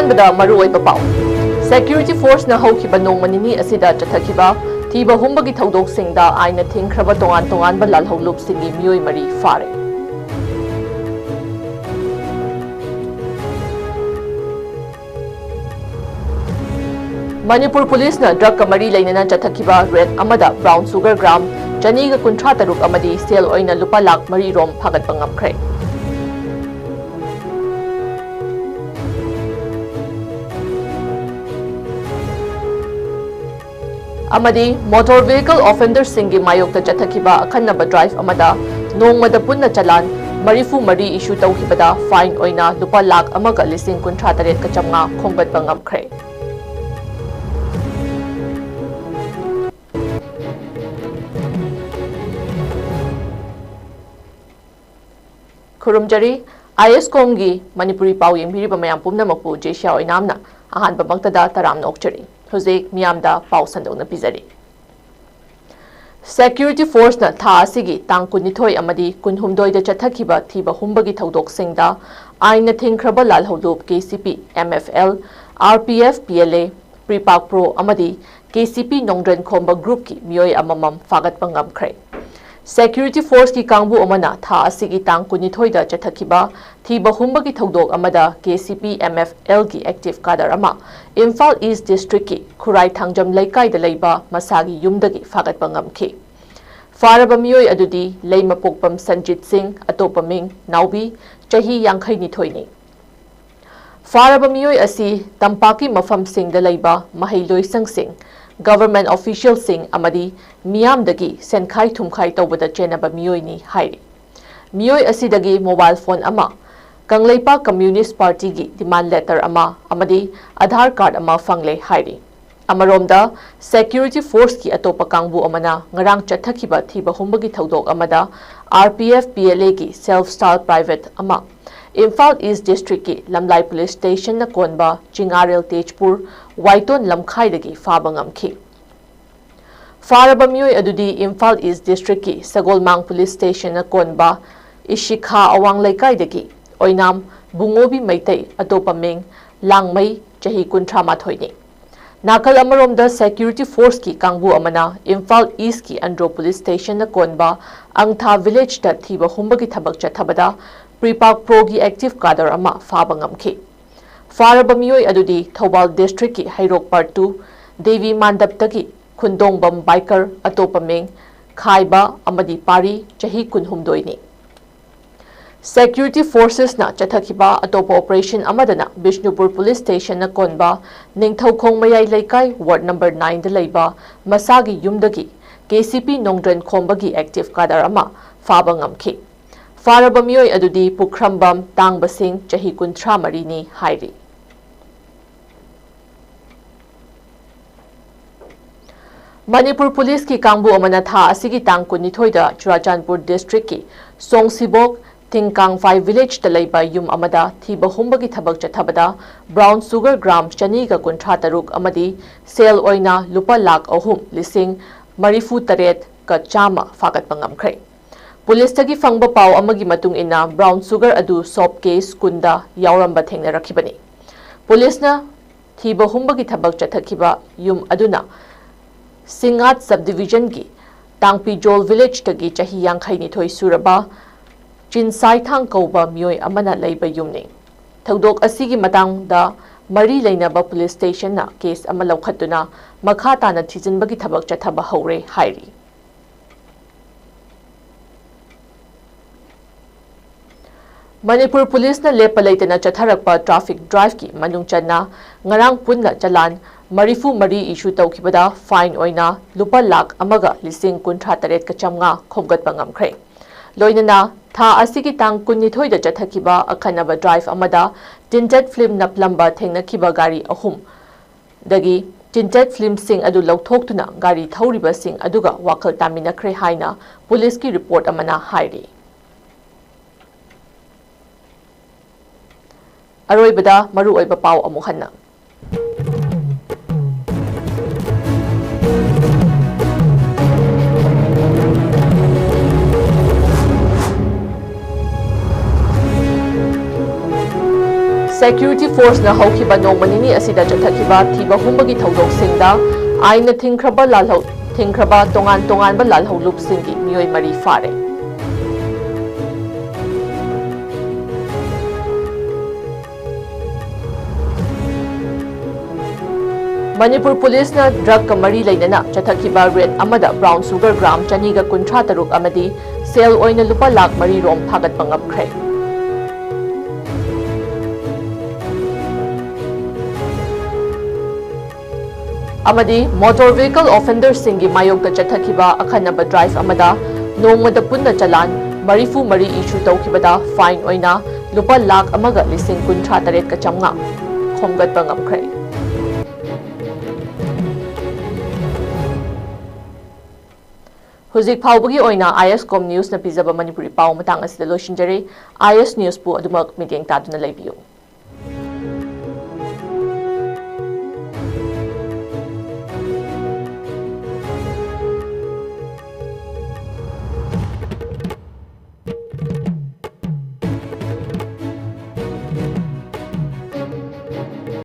ꯑꯍꯥꯟꯕꯗ ꯃꯔꯨꯑꯣꯏꯕ ꯄꯥꯎ ꯁꯦꯀ꯭ꯌꯨꯔꯤꯇꯤ ꯐꯣꯔꯁꯅ ꯍꯧꯈꯤꯕ ꯅꯣꯡꯃ ꯅꯤꯅꯤ ꯑꯁꯤꯗ ꯆꯠꯊꯈꯤꯕ ꯊꯤꯕ ꯍꯨꯝꯕꯒꯤ ꯊꯧꯗꯣꯛꯁꯤꯡꯗ ꯑꯥꯏꯟꯅ ꯊꯤꯡꯈ꯭ꯔꯕ ꯇꯣꯉꯥꯟꯕ ꯂꯥꯜꯍꯧꯂꯨꯞꯁꯤꯡꯒꯤ ꯃꯤꯑꯣꯏ 3 ꯐꯥꯔꯦ꯫ ꯃꯅꯤꯄꯨꯔ ꯄꯨꯂꯤꯁꯅ ꯗ꯭ꯔꯒꯀ ꯃꯔꯤ ꯂꯩꯅꯅ ꯆꯠꯊꯈꯤꯕ ꯔꯦꯗ ꯑꯃꯗ ꯕ꯭ꯔꯥꯎꯟ ꯁꯨꯒꯔ ꯒ꯭ꯔꯥꯝ 253 ꯑꯃꯗꯤ ꯁꯦꯜ ꯑꯣꯏꯅ ꯂꯨꯄꯥ ꯂꯥꯈ 3 ꯔꯣꯝ ꯐꯥꯒꯠꯄ ꯉꯝꯈ꯭ꯔꯦ꯫ amadi motor vehicle offendersinggi mayokta chathakhiba akhanaba drive amada nongmada punna chalan 34 issue tawkhibada fine oina lupa lakh amaga lising 38 ka chamnga khongbatba ngamkhre khurumjari ISCOM gi manipuri paw yengbiriba mayam pumnamakpu jesha oinamna ahanba bangtada taram nokchari Hojik miyamda pau sandokna pizari. Security Force na tha asigi tang kunithoi amadi kunhumdoi da chathakhiba thiba humbagi thodok singda aina thingkraba lalholup KCP MFL RPF PLA Pripak Pro amadi KCP Nongdren Khomba Group ki miyoi amamam fagat pangamkhre. Security Force ki kangbu amana tha asigi tang kunithoi da chathakhiba thiba humbagi thodok amada KCP MFL ki active kadar ama Imphal East District ki Khurai Thangjam Laikai da leiba masagi yumdagi fagat pangamkhi Faraba miyoi adudi leima pokpam Sanjit Singh atopa ming Naubi chahi yankhai ni thoini Faraba miyoi asi tampaki mafam sing da leiba mahailoi sang sing Government officials sing amadi miyam dagi senkhai thumkhai tawbada chenaba miyoi ni hairi miyoi asi dagi mobile phone ama Kangleipa Communist Party gi demand letter ama amadi Aadhaar card ama fangle hairi amaromda Security Force ki atopa kangbu amana ngarang chathakhiba thiba humbagi thodok amada RPF PLA ki self styled private ama Imphal East District ki Lamlai Police Station na konba Chingarel Tejpur Waiton Lamkhai dagi faba ngamkhi Faraba miyoi adudi Imphal East District ki Sagolmang Police Station na konba Ishikha Awang Laikai dagi Oinam Bungobi Maitai atopa ming Langmai chahi 38 ni Nakal amaromda Security Force ki kangbu amana Imphal East ki Andro Police Station na konba Angtha Village da thiba humbagi thabak chathabada Pripak Pro gi active kadar ama faba ngamkhi Faraba miyoi adudi Thobal District ki Hairok Part 2 Devi Mandap taki Khundongbam biker atopa ming Khaiba amadi Pari chahi 19 ni Security Forces na chathakhiba atopa operation amadana Bishnupur Police Station na konba Ningthaukhong Mayai Laikai Ward number 9 da leiba masagi yumdagi KCP Nongdren Khombagi active kadar ama faba ngamkhi Faraba miyoi adudi Pukhrambam Tangbasing chahi 13 ni hairi Manipur Police ki kangbu amana tha asigi tang kunithoi da Churachandpur District ki Songsibok Tingkang 5 Village da leiba yum amada thiba humbagi thabak chathabada brown sugar gram 253 amadi sale oina lupa lakh 3 lising 38 ka chama fagat pangamkhre Police tagi fangba paw amagi matung ina brown sugar adu soap case kunda yauramba thengna rakhibani Police na thiba humbagi thabak chathakhiba yum aduna Singat subdivision gi Tangpijol village tagi chahi yankhai ni thoi suraba Chinsai thang kauba miyoi amana leiba yumni thodok asigi matang da mari leinaba police station na case ama laukhatuna makha tana thijinbagi thabak chathaba hore hairi Manipur Police na lepa leitana chatharakpa traffic drive ki manung channa ngarang punna chalan marifu mari issue tawkhibada fine oina lupa lakh amaga lising 38 ka chamnga khomgatpa ngamkhre loinana tha asigi tang kunithoi da chathakiba akhanaba drive amada tinted film naplamba thengnakiba gari ahum dagi tinted film sing adu lauthokhtuna gari thauriba sing aduga wakhal taminakhre haina police ki report amana hairi Aroibada maru oiba paw amu hanna Security Force na haukiba nongmanini asida chathakiba thiba humbagi thodok-singda aina thingkraba tongan ba lalhau lupsingi miyoi mari fare. Manipur Police na drug kamari lainana chathakiba red amada brown sugar gram chaniga kuntra taruk amadi sale oina lupa lakh mari rom phagat pangapkhre. Amadi motor vehicle offender singi mayok da chathakiba akhanaba drive amada nongmada punna chalan marifu mari issue tawkibada fine oina lupa lakh amaga lising kuntra taret ka chamnga khomgat pangamkhre. Huzik Paubagi oina ISCOM News na pizaba Manipuri pau matang asila loishinjare IS News po adumak midyang taduna laibiyo.